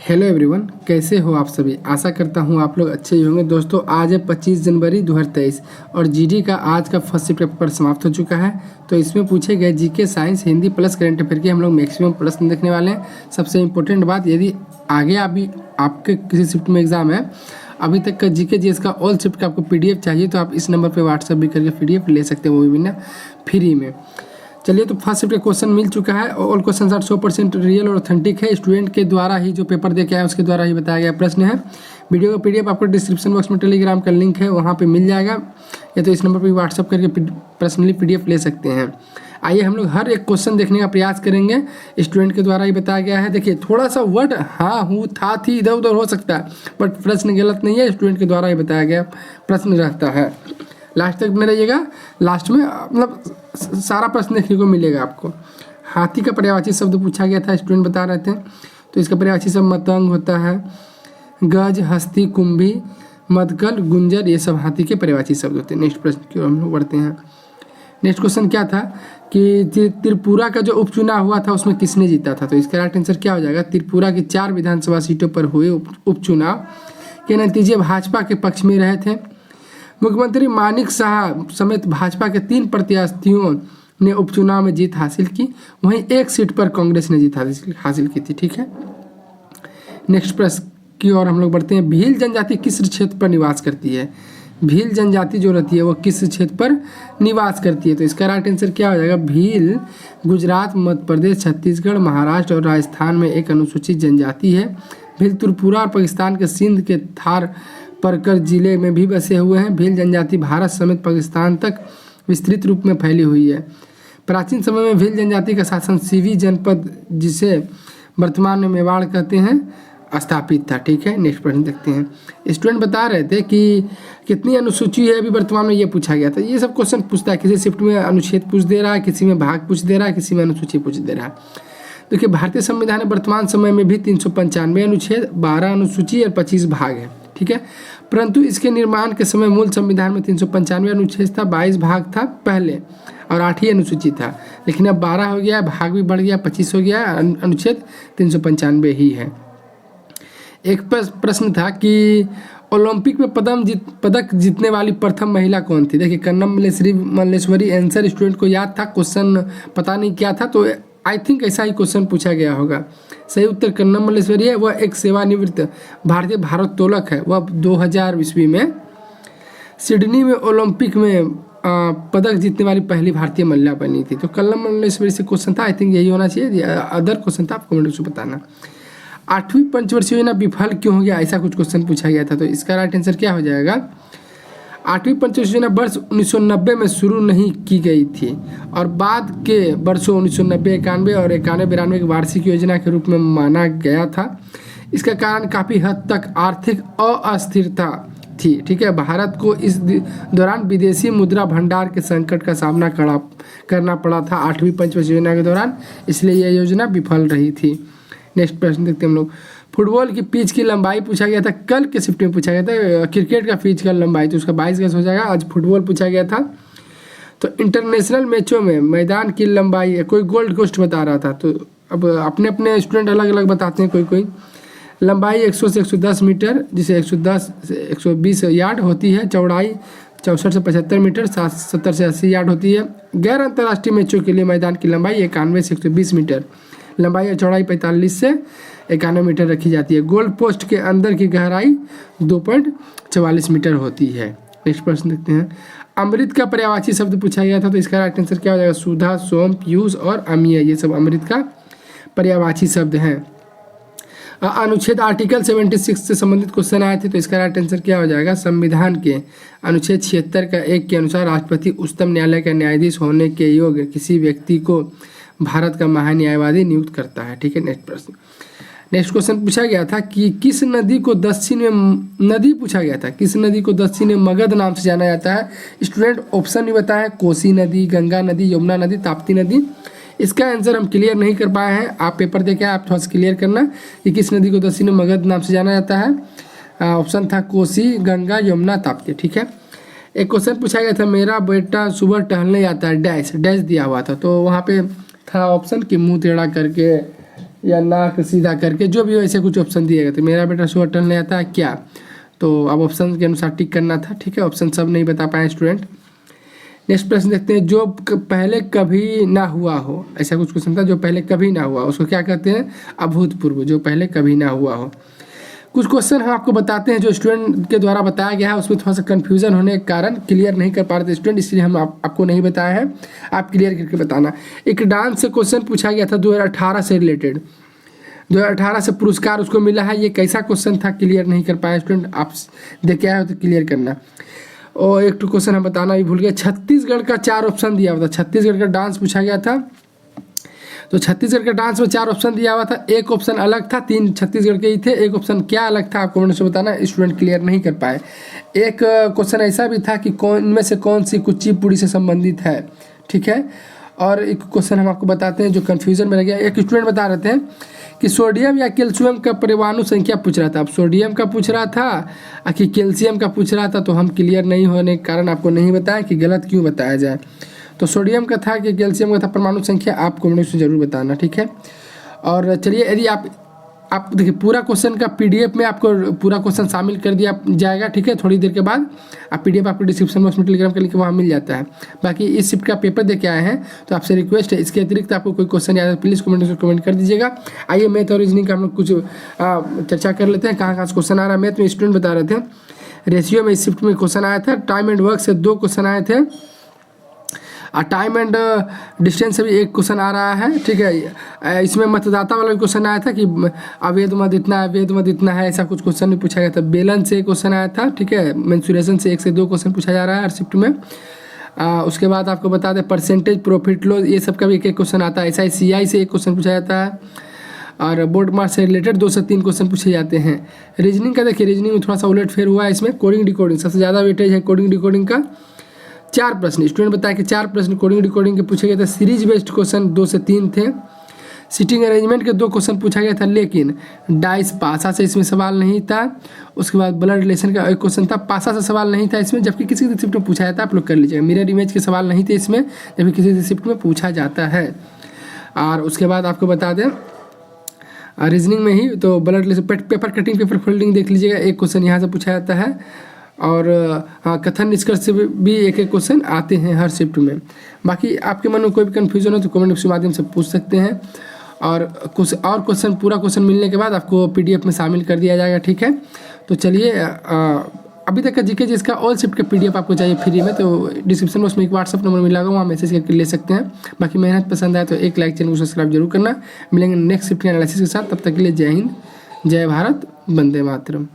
Hello everyone, कैसे हो आप सभी। आशा करता हूँ आप लोग अच्छे ही होंगे। दोस्तों, आज है 25 जनवरी 2023 और जीडी का आज का फर्स्ट शिफ्ट पेपर समाप्त हो चुका है। तो इसमें पूछे गए GK, science, Hindi plus current affair के हम लोग मैक्सिमम प्रश्न देखने वाले हैं। सबसे इम्पोर्टेंट बात, यदि आगे अभी आपके किसी शिफ्ट में एग्जाम है, अभी तक का जीके जीएस का ऑल शिफ्ट का आपको पीडीएफ चाहिए तो आप इस नंबर पर व्हाट्सएप भी करके पीडीएफ ले सकते हैं, वो भी ना फ्री में। चलिए, तो फर्स्ट शिफ्ट का क्वेश्चन मिल चुका है। ऑल क्वेश्चन आर 100% रियल और ऑथेंटिक है। स्टूडेंट के द्वारा ही जो पेपर दे के आया उसके द्वारा ही बताया गया प्रश्न है। वीडियो का पीडीएफ आपको डिस्क्रिप्शन बॉक्स में टेलीग्राम का लिंक है, वहाँ पे मिल जाएगा, या तो इस नंबर पर व्हाट्सअप करके पर्सनली पीडीएफ ले सकते हैं। आइए हम लोग हर एक क्वेश्चन देखने का प्रयास करेंगे। स्टूडेंट के द्वारा ही बताया गया है। देखिए, थोड़ा सा वर्ड हाँ हूँ था थी इधर उधर हो सकता है, बट प्रश्न गलत नहीं है। स्टूडेंट के द्वारा ही बताया गया प्रश्न रहता है। लास्ट तक में रहिएगा, लास्ट में मतलब सारा प्रश्न देखने को मिलेगा आपको। हाथी का पर्यायवाची शब्द पूछा गया था, स्टूडेंट बता रहे थे। तो इसका पर्यायवाची शब्द मतंग होता है। गज, हस्ती, कुंभी, मदकल, गुंजर, ये सब हाथी के पर्यायवाची शब्द होते हैं। नेक्स्ट प्रश्न की ओर हम लोग बढ़ते हैं। नेक्स्ट क्वेश्चन क्या था कि त्रिपुरा का जो उपचुनाव हुआ था उसमें किसने जीता था। तो इसका राइट आंसर क्या हो जाएगा। त्रिपुरा की 4 विधानसभा सीटों पर हुए उपचुनाव के नतीजे भाजपा के पक्ष में रहे थे। मुख्यमंत्री मानिक शाह समेत भाजपा के 3 प्रत्याशियों ने उपचुनाव में जीत हासिल की। वहीं एक सीट पर कांग्रेस ने जीत हासिल की थी। ठीक है, नेक्स्ट प्रश्न की ओर हम लोग बढ़ते हैं। भील जनजाति किस क्षेत्र पर निवास करती है। भील जनजाति जो रहती है वो किस क्षेत्र पर निवास करती है। तो इसका राइट आंसर क्या हो जाएगा। भील गुजरात, मध्य प्रदेश, छत्तीसगढ़, महाराष्ट्र और राजस्थान में एक अनुसूचित जनजाति है। भील त्रिपुरा और पाकिस्तान के सिंध के थार परकर जिले में भी बसे हुए हैं। भील जनजाति भारत समेत पाकिस्तान तक विस्तृत रूप में फैली हुई है। प्राचीन समय में भील जनजाति का शासन सीवी जनपद, जिसे वर्तमान में मेवाड़ कहते हैं, स्थापित था। ठीक है, नेक्स्ट प्रश्न देखते हैं। स्टूडेंट बता रहे थे कि कितनी अनुसूची है अभी वर्तमान में, ये पूछा गया था। ये सब क्वेश्चन पूछता है, किसी शिफ्ट में अनुच्छेद पूछ दे रहा है, किसी में भाग पूछ दे रहा है, किसी में अनुसूची पूछ दे रहा है। देखिए, भारतीय संविधान में वर्तमान समय में भी 395 अनुच्छेद, 12 अनुसूची और 25 भाग है। ठीक है, परंतु इसके निर्माण के समय मूल संविधान में 395 अनुच्छेद था, 22 भाग था पहले और 8 ही अनुसूची था। लेकिन अब 12 हो गया, भाग भी बढ़ गया, 25 हो गया, अनुच्छेद 395 ही है। एक प्रश्न था कि ओलंपिक में पदक जीतने वाली प्रथम महिला कौन थी। देखिए, कन्नम मल्लेश्वरी आंसर स्टूडेंट को याद था, क्वेश्चन पता नहीं क्या था, तो आई थिंक ऐसा ही क्वेश्चन पूछा गया होगा। सही उत्तर कन्नम मल्लेश्वरी है। वह एक सेवानिवृत्त भारतीय भारोत्तोलक है। वह 2000 ईस्वी में सिडनी में ओलंपिक में पदक जीतने वाली पहली भारतीय महिला बनी थी। तो कन्नम मल्लेश्वरी से क्वेश्चन था, आई थिंक यही होना चाहिए। अदर क्वेश्चन था, आप कमेंट में बताना। 8वीं पंचवर्षीय योजना विफल क्यों हो गया, ऐसा कुछ क्वेश्चन पूछा गया था। तो इसका राइट आंसर क्या हो जाएगा। 8वीं पंचवर्षीय योजना वर्ष 1990 में शुरू नहीं की गई थी और बाद के वर्षों 1990, 91 और 91-92 की वार्षिक योजना के रूप में माना गया था। इसका कारण काफ़ी हद तक आर्थिक अस्थिरता थी। ठीक है, भारत को इस दौरान विदेशी मुद्रा भंडार के संकट का सामना करना पड़ा था 8वीं पंचवर्षीय योजना के दौरान, इसलिए यह योजना विफल रही थी। नेक्स्ट प्रश्न देखते हैं हम लोग। फुटबॉल की पिच की लंबाई पूछा गया था, कल के शिफ्ट में पूछा गया था। क्रिकेट का पिच का लंबाई तो उसका 22 गज हो जाएगा। आज फुटबॉल पूछा गया था। तो इंटरनेशनल मैचों में मैदान की लंबाई, कोई गोल्ड कोस्ट बता रहा था, तो अब अपने अपने स्टूडेंट अलग अलग बताते हैं। कोई लंबाई 100 से 110 मीटर, जिसे 110 से 120 यार्ड होती है। चौड़ाई 64 से 75 मीटर, 70 से 80 यार्ड होती है। गैर अंतर्राष्ट्रीय मैचों के लिए मैदान की लंबाई 91 से 120 मीटर, लंबाई और चौड़ाई 45 से 91 मीटर रखी जाती है। गोल पोस्ट के अंदर की गहराई 2.44 मीटर होती है। नेक्स्ट प्रश्न देखते हैं। अमृत का पर्यायवाची शब्द पूछा गया था, तो इसका राइट आंसर क्या हो जाएगा। सुधा, सोम, पीयूष और अमीय, ये सब अमृत का पर्यायवाची शब्द हैं। अनुच्छेद आर्टिकल 76 से संबंधित क्वेश्चन आए थे, तो इसका राइट आंसर क्या हो जाएगा। संविधान के अनुच्छेद 76 का 1 के अनुसार राष्ट्रपति उच्चतम न्यायालय का न्यायाधीश होने के योग्य किसी व्यक्ति को भारत का महान्यायवादी नियुक्त करता है। ठीक है, नेक्स्ट प्रश्न। नेक्स्ट क्वेश्चन पूछा गया था कि किस नदी को दक्षिण में पूछा गया था, किस नदी को दक्षिण में मगध नाम से जाना जाता है। स्टूडेंट ऑप्शन भी बताया, कोसी नदी, गंगा नदी, यमुना नदी, ताप्ती नदी। इसका आंसर हम क्लियर नहीं कर पाए हैं। आप पेपर देखें, आप थोड़ा सा क्लियर करना कि किस नदी को दक्षिण में मगध नाम से जाना जाता है। ऑप्शन था कोसी, गंगा, यमुना, ताप्ती। ठीक है, एक क्वेश्चन पूछा गया था, मेरा बेटा सुबह टहलने जाता है, डैश डैश दिया हुआ था। तो वहाँ पे था ऑप्शन कि मुंह टेढ़ा करके या नाक सीधा करके, जो भी हो ऐसे कुछ ऑप्शन दिएगा। तो मेरा बेटा सुअर टहलने आता है क्या, तो अब ऑप्शन के अनुसार टिक करना था, ठीक है। ऑप्शन सब नहीं बता पाए स्टूडेंट। नेक्स्ट प्रश्न देखते हैं, जो पहले कभी ना हुआ हो, ऐसा कुछ क्वेश्चन था जो पहले कभी ना हुआ, उसको क्या कहते हैं, अभूतपूर्व, जो पहले कभी ना हुआ हो। कुछ क्वेश्चन हम आपको बताते हैं जो स्टूडेंट के द्वारा बताया गया है, उसमें थोड़ा सा कन्फ्यूजन होने के कारण क्लियर नहीं कर पा रहे थे स्टूडेंट, इसलिए हम आपको नहीं बताया है, आप क्लियर करके बताना। एक डांस से क्वेश्चन पूछा गया था 2018 से रिलेटेड, 2018 से पुरस्कार उसको मिला है, ये कैसा क्वेश्चन था, क्लियर नहीं कर पाया स्टूडेंट, आप देख के आए हो तो क्लियर करना। और एक तो क्वेश्चन हम बताना भी भूल गए, छत्तीसगढ़ का 4 ऑप्शन दिया हुआ था, छत्तीसगढ़ का डांस पूछा गया था, तो छत्तीसगढ़ के डांस में 4 ऑप्शन दिया हुआ था, एक ऑप्शन अलग था, 3 छत्तीसगढ़ के ही थे, एक ऑप्शन क्या अलग था आपको कमेंट से बताना, स्टूडेंट क्लियर नहीं कर पाए। एक क्वेश्चन ऐसा भी था कि इनमें से कौन सी कुचिपुड़ी से संबंधित है, ठीक है। और एक क्वेश्चन हम आपको बताते हैं जो कन्फ्यूजन में रह गया, एक स्टूडेंट बता रहे थे कि सोडियम या कैल्शियम का परमाणु संख्या पूछ रहा था, अब सोडियम का पूछ रहा था कि कैल्शियम का पूछ रहा था, तो हम क्लियर नहीं होने के कारण आपको नहीं बताया कि गलत क्यों बताया जाए। तो सोडियम का था कि कैल्शियम का था परमाणु संख्या, आप कमेंट से जरूर बताना, ठीक है। और चलिए, यदि आप देखिए पूरा क्वेश्चन का पीडीएफ में आपको पूरा क्वेश्चन शामिल कर दिया जाएगा, ठीक है। थोड़ी देर के बाद आप पीडीएफ आपको डिस्क्रिप्शन बॉक्स में टेलीग्राम के लिंक वहाँ मिल जाता है। बाकी इस शिफ्ट का पेपर दे के आए हैं, तो आपसे रिक्वेस्ट है, इसके अतिरिक्त आपको कोई क्वेश्चन याद है प्लीज़ कमेंट कर दीजिएगा। आइए मैथ और रीजनिंग का हम लोग कुछ चर्चा कर लेते हैं, कहाँ क्वेश्चन आ रहा है। मैथ में स्टूडेंट बता रहे थे रेशियो में इस शिफ्ट में क्वेश्चन आया था, टाइम एंड वर्क से 2 क्वेश्चन आए थे, और टाइम एंड डिस्टेंस से भी एक क्वेश्चन आ रहा है, ठीक है। इसमें मतदाता वाला क्वेश्चन आया था कि अवैध मत इतना है, अवैध मत इतना है, ऐसा कुछ क्वेश्चन भी पूछा गया था। बेलन से क्वेश्चन आया था, ठीक है। मेंसुरेशन से 1 से 2 क्वेश्चन पूछा जा रहा है हर शिफ्ट में। उसके बाद आपको बता दें परसेंटेज प्रॉफिट लॉस, ये सब का भी एक क्वेश्चन आता है। SICI से एक क्वेश्चन पूछा जाता है, और बोर्ड मार्क्स से रिलेटेड 2 से 3 क्वेश्चन पूछे जाते हैं। रीजनिंग का देखिए, रीजनिंग में थोड़ा सा उलट फेर हुआ है, इसमें कोडिंग डिकोडिंग सबसे ज़्यादा वेटेज है, कोडिंग डिकोडिंग का 4 प्रश्न स्टूडेंट बताया कि 4 प्रश्न कोडिंग डिकोडिंग के पूछे गए थे। सीरीज बेस्ड क्वेश्चन 2 से 3 थे। सीटिंग अरेंजमेंट के 2 क्वेश्चन पूछा गया था, लेकिन डाइस पासा से इसमें सवाल नहीं था। उसके बाद ब्लड रिलेशन का एक क्वेश्चन था, पासा से सवाल नहीं था इसमें, जबकि किसी किसी शिफ्ट में पूछा जाता है, आप लोग कर लीजिएगा। मिरर इमेज के सवाल नहीं थे इसमें, जबकि किसी किसी शिफ्ट में पूछा जाता है। और उसके बाद आपको बता दें रीजनिंग में ही तो blood relation, paper cutting, paper folding देख लीजिएगा, एक क्वेश्चन यहाँ से पूछा जाता है। और हाँ, कथन निष्कर्ष से भी एक क्वेश्चन आते हैं हर शिफ्ट में। बाकी आपके मन में कोई भी कन्फ्यूजन हो तो कमेंट के माध्यम से पूछ सकते हैं, और कुछ और क्वेश्चन पूरा क्वेश्चन मिलने के बाद आपको पीडीएफ में शामिल कर दिया जाएगा, ठीक है। तो चलिए, अभी तक का जीके जिसका ऑल शिफ्ट का पीडीएफ आपको चाहिए फ्री में, तो डिस्क्रिप्शन बॉक्स में एक व्हाट्सअप नंबर मिला होगा, वहाँ मैसेज करके ले सकते हैं। बाकी मेहनत पसंद आए तो एक लाइक, चैनल को सब्सक्राइब जरूर करना। मिलेंगे नेक्स्ट शिफ्ट के एनालिसिस के साथ, तब तक के लिए जय हिंद, जय भारत, वंदे मातरम।